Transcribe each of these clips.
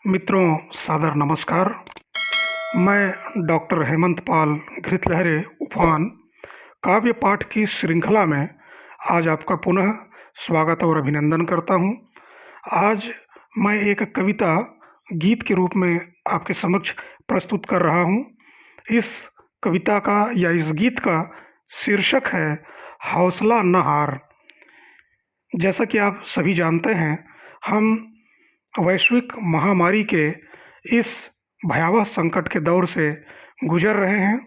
मित्रों, सादर नमस्कार। मैं डॉक्टर हेमंत पाल घृतलहरे उफान काव्य पाठ की श्रृंखला में आज आपका पुनः स्वागत और अभिनंदन करता हूँ। आज मैं एक कविता गीत के रूप में आपके समक्ष प्रस्तुत कर रहा हूँ। इस कविता का या इस गीत का शीर्षक है हौसला न हार। जैसा कि आप सभी जानते हैं, हम वैश्विक महामारी के इस भयावह संकट के दौर से गुजर रहे हैं।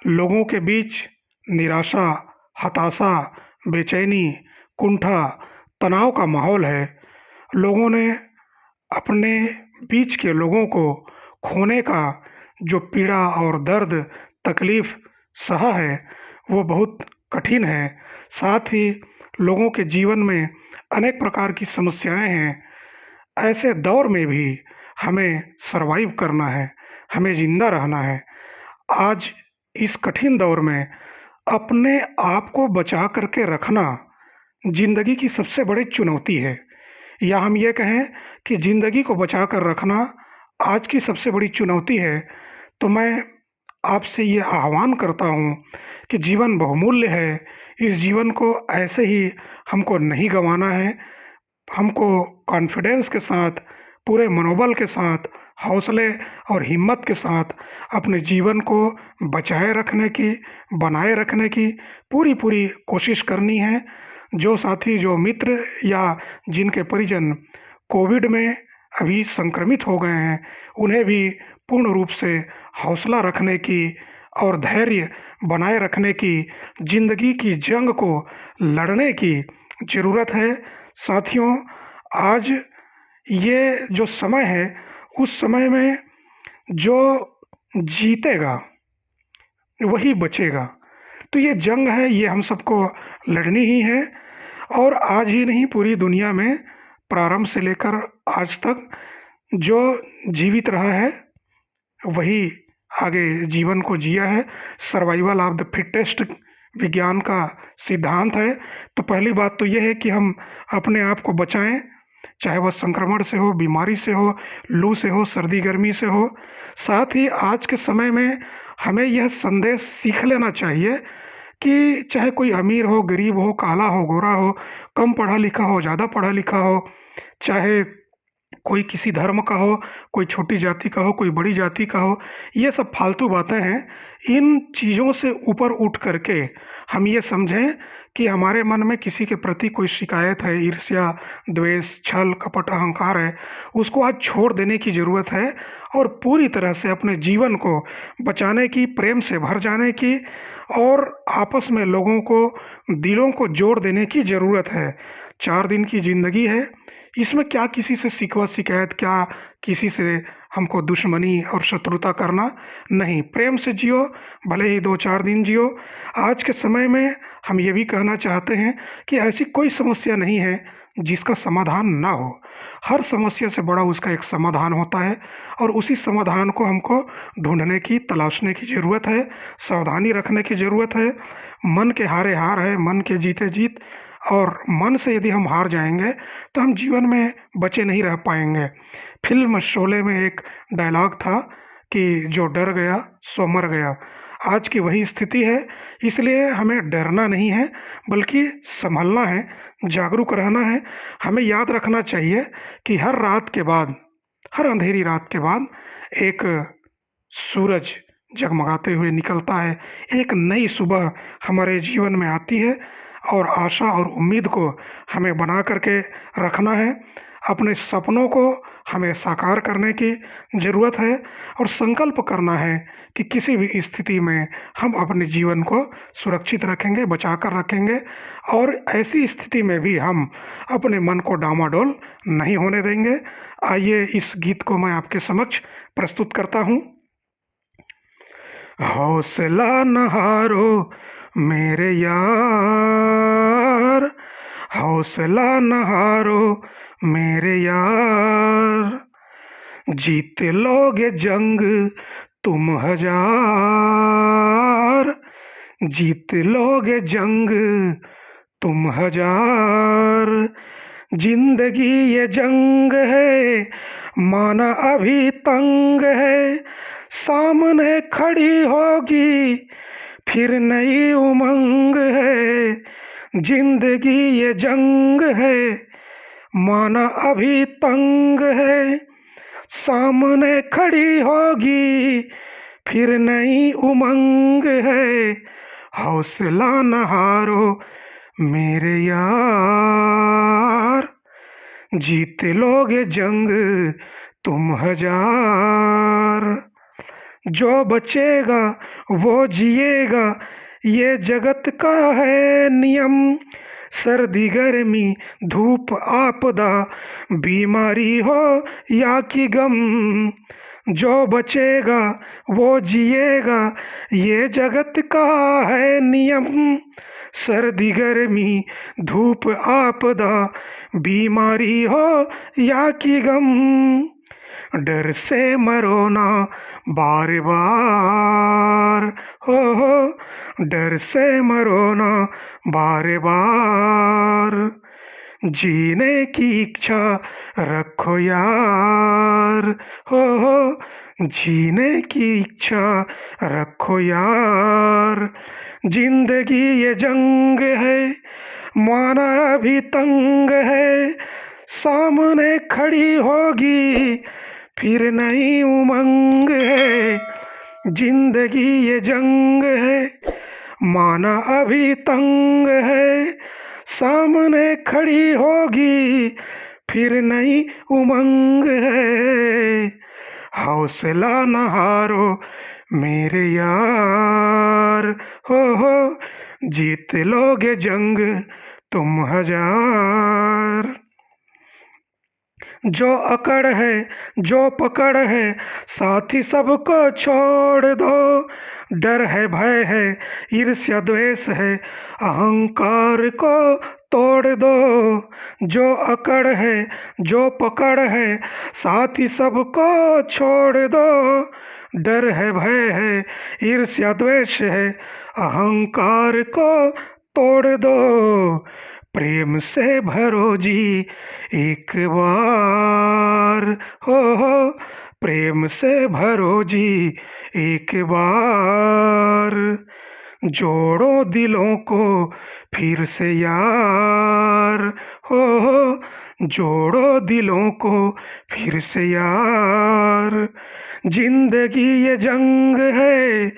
लोगों के बीच निराशा, हताशा, बेचैनी, कुंठा, तनाव का माहौल है। लोगों ने अपने बीच के लोगों को खोने का जो पीड़ा और दर्द, तकलीफ सहा है, वो बहुत कठिन है। साथ ही लोगों के जीवन में अनेक प्रकार की समस्याएं हैं। ऐसे दौर में भी हमें सर्वाइव करना है, हमें ज़िंदा रहना है। आज इस कठिन दौर में अपने आप को बचा कर के रखना ज़िंदगी की सबसे बड़ी चुनौती है, या हम ये कहें कि ज़िंदगी को बचा कर रखना आज की सबसे बड़ी चुनौती है। तो मैं आपसे ये आह्वान करता हूँ कि जीवन बहुमूल्य है। इस जीवन को ऐसे ही हमको नहीं गँवाना है। हमको कॉन्फिडेंस के साथ, पूरे मनोबल के साथ, हौसले और हिम्मत के साथ अपने जीवन को बचाए रखने की, बनाए रखने की पूरी कोशिश करनी है। जो साथी, जो मित्र या जिनके परिजन कोविड में अभी संक्रमित हो गए हैं, उन्हें भी पूर्ण रूप से हौसला रखने की और धैर्य बनाए रखने की, ज़िंदगी की जंग को लड़ने की ज़रूरत है। साथियों, आज ये जो समय है, उस समय में जो जीतेगा वही बचेगा। तो ये जंग है, ये हम सबको लड़नी ही है। और आज ही नहीं, पूरी दुनिया में प्रारंभ से लेकर आज तक जो जीवित रहा है वही आगे जीवन को जिया है। सर्वाइवल ऑफ द फिटेस्ट विज्ञान का सिद्धांत है। तो पहली बात तो ये है कि हम अपने आप को बचाएं, चाहे वह संक्रमण से हो, बीमारी से हो, लू से हो, सर्दी गर्मी से हो। साथ ही आज के समय में हमें यह संदेश सीख लेना चाहिए कि चाहे कोई अमीर हो, गरीब हो, काला हो, गोरा हो, कम पढ़ा लिखा हो, ज़्यादा पढ़ा लिखा हो, चाहे कोई किसी धर्म का हो, कोई छोटी जाति का हो, कोई बड़ी जाति का हो, ये सब फालतू बातें हैं। इन चीज़ों से ऊपर उठ करके हम ये समझें कि हमारे मन में किसी के प्रति कोई शिकायत है, ईर्ष्या, द्वेष, छल, कपट, अहंकार है, उसको आज छोड़ देने की ज़रूरत है और पूरी तरह से अपने जीवन को बचाने की, प्रेम से भर जाने की और आपस में लोगों को, दिलों को जोड़ देने की ज़रूरत है। 4 दिन की ज़िंदगी है, इसमें क्या किसी से शिकवा शिकायत, क्या किसी से हमको दुश्मनी और शत्रुता करना? नहीं, प्रेम से जियो, भले ही 2-4 दिन जियो। आज के समय में हम ये भी कहना चाहते हैं कि ऐसी कोई समस्या नहीं है जिसका समाधान ना हो। हर समस्या से बड़ा उसका एक समाधान होता है और उसी समाधान को हमको ढूँढने की, तलाशने की ज़रूरत है, सावधानी रखने की ज़रूरत है। मन के हारे हार है, मन के जीते जीत। और मन से यदि हम हार जाएंगे तो हम जीवन में बचे नहीं रह पाएंगे। फिल्म शोले में एक डायलॉग था कि जो डर गया सो मर गया। आज की वही स्थिति है, इसलिए हमें डरना नहीं है बल्कि संभलना है, जागरूक रहना है। हमें याद रखना चाहिए कि हर रात के बाद, हर अंधेरी रात के बाद एक सूरज जगमगाते हुए निकलता है। एक नई सुबह हमारे जीवन में आती है और आशा और उम्मीद को हमें बना करके रखना है। अपने सपनों को हमें साकार करने की ज़रूरत है और संकल्प करना है कि किसी भी स्थिति में हम अपने जीवन को सुरक्षित रखेंगे, बचा कर रखेंगे और ऐसी स्थिति में भी हम अपने मन को डामाडोल नहीं होने देंगे। आइए इस गीत को मैं आपके समक्ष प्रस्तुत करता हूँ। हौसला न हारो मेरे यार, हौसला न हारो मेरे यार, जीत लोगे जंग तुम हजार, जीत लोगे जंग तुम हजार। जिंदगी ये जंग है माना अभी तंग है, सामने खड़ी होगी फिर नई उमंग है, जिंदगी ये जंग है। माना अभी तंग है, सामने खड़ी होगी फिर नई उमंग है। हौसला न हारो मेरे यार, जीत लोगे जंग तुम हजार। जो बचेगा वो जिएगा, ये जगत का है नियम। सर्दी गर्मी धूप आपदा, बीमारी हो या कि गम, जो बचेगा वो जिएगा, ये जगत का है नियम। सर्दी गर्मी धूप आपदा, बीमारी हो या कि गम, डर से मरो ना बार बार, हो डर से मरो ना बार बार। जीने की इच्छा रखो यार, हो जीने की इच्छा रखो यार। जिंदगी ये जंग है, माना अभी तंग है, सामने खड़ी होगी फिर नई उमंग है। जिंदगी ये जंग है, माना अभी तंग है, सामने खड़ी होगी फिर नई उमंग है। हौसला न हारो मेरे यार, हो जीत लोगे जंग तुम हजार। जो अकड़ है जो पकड़ है, साथी सबको छोड़ दो। डर है भय है ईर्ष्या द्वेष है, अहंकार को तोड़ दो। जो अकड़ है जो पकड़ है, साथी सबको छोड़ दो। डर है भय है ईर्ष्या द्वेष है, अहंकार को तोड़ दो। प्रेम से भरो जी एक बार, हो प्रेम से भरो जी एक बार। जोड़ो दिलों को फिर से यार, हो जोड़ो दिलों को फिर से यार। जिंदगी ये जंग है,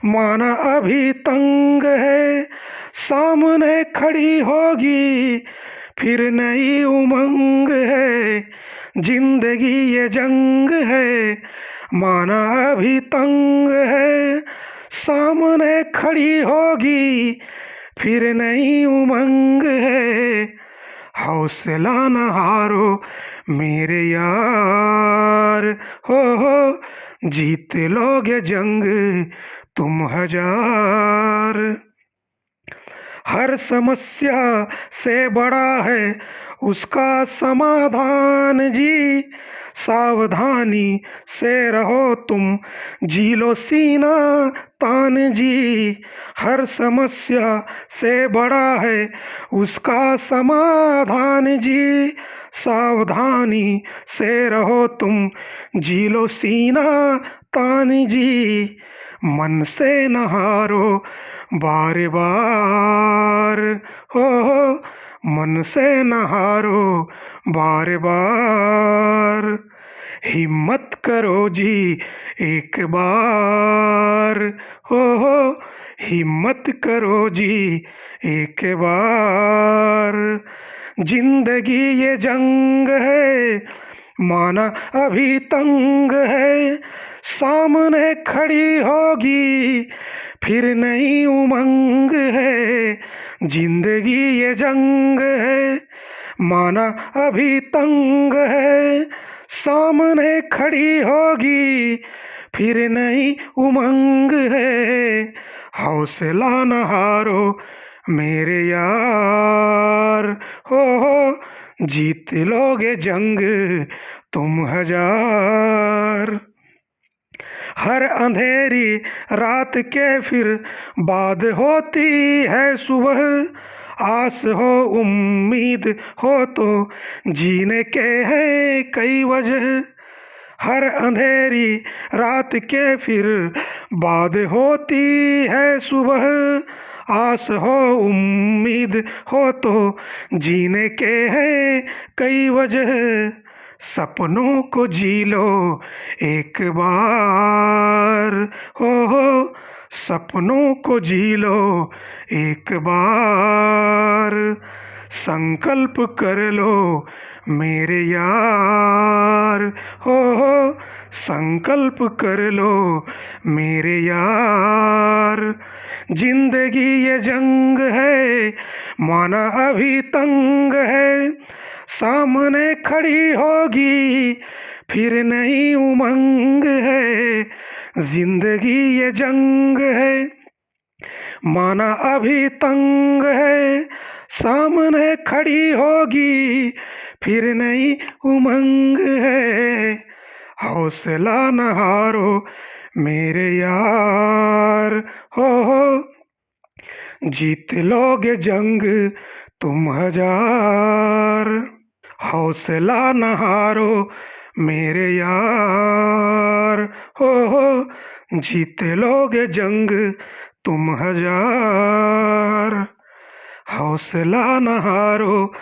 माना अभी तंग है, सामने खड़ी होगी फिर नई उमंग है। जिंदगी ये जंग है, माना अभी तंग है, सामने खड़ी होगी फिर नई उमंग है। हौसला न हारो मेरे यार, हो जीत लोगे जंग तुम हजार। हर समस्या से बड़ा है उसका समाधान जी, सावधानी से रहो तुम, जी लो सीना तान जी। हर समस्या से बड़ा है उसका समाधान जी, सावधानी से रहो तुम, जी लो सीना तान जी। मन से न हारो बार बार, हो मन से न हारो बार बार। हिम्मत करो जी एक बार, हो हिम्मत करो जी एक बार। जिंदगी ये जंग है, माना अभी तंग है, सामने खड़ी होगी फिर नई उमंग है। जिंदगी ये जंग है, माना अभी तंग है, सामने खड़ी होगी फिर नई उमंग है। हौसला न हारो मेरे यार, हो जीत लोगे जंग तुम हजार। हर अंधेरी रात के फिर बाद होती है सुबह, आस हो उम्मीद हो तो जीने के हैं कई वजह। हर अंधेरी रात के फिर बाद होती है सुबह। आस हो उम्मीद हो तो जीने के हैं कई वजह। सपनों को जी लो एक बार, हो सपनों को जी लो एक बार। संकल्प कर लो मेरे यार, हो संकल्प कर लो मेरे यार। जिंदगी ये जंग है माना अभी तंग है, सामने खड़ी होगी फिर नई उमंग है। जिंदगी ये जंग है माना अभी तंग है, सामने खड़ी होगी फिर नई उमंग है। हौसला न हारो मेरे यार, हो जीत लोगे जंग तुम हजार। हौसला न हारो मेरे यार, हो जीत लोगे जंग तुम हजार। हौसला न हारो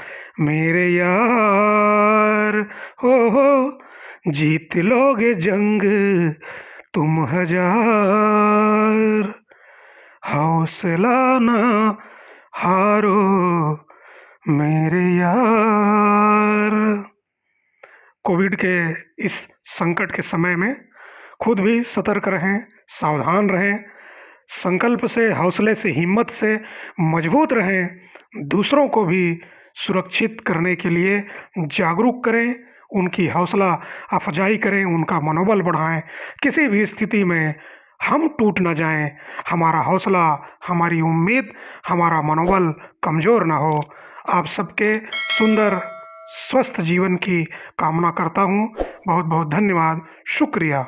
मेरे यार, हो जीत लोगे जंग तुम हजार। हौसला न हारो मेरे यार। कोविड के इस संकट के समय में खुद भी सतर्क रहें, सावधान रहें, संकल्प से, हौसले से, हिम्मत से मजबूत रहें। दूसरों को भी सुरक्षित करने के लिए जागरूक करें, उनकी हौसला अफजाई करें, उनका मनोबल बढ़ाएं। किसी भी स्थिति में हम टूट न जाएं, हमारा हौसला, हमारी उम्मीद, हमारा मनोबल कमज़ोर ना हो। आप सबके सुंदर स्वस्थ जीवन की कामना करता हूँ। बहुत बहुत धन्यवाद, शुक्रिया।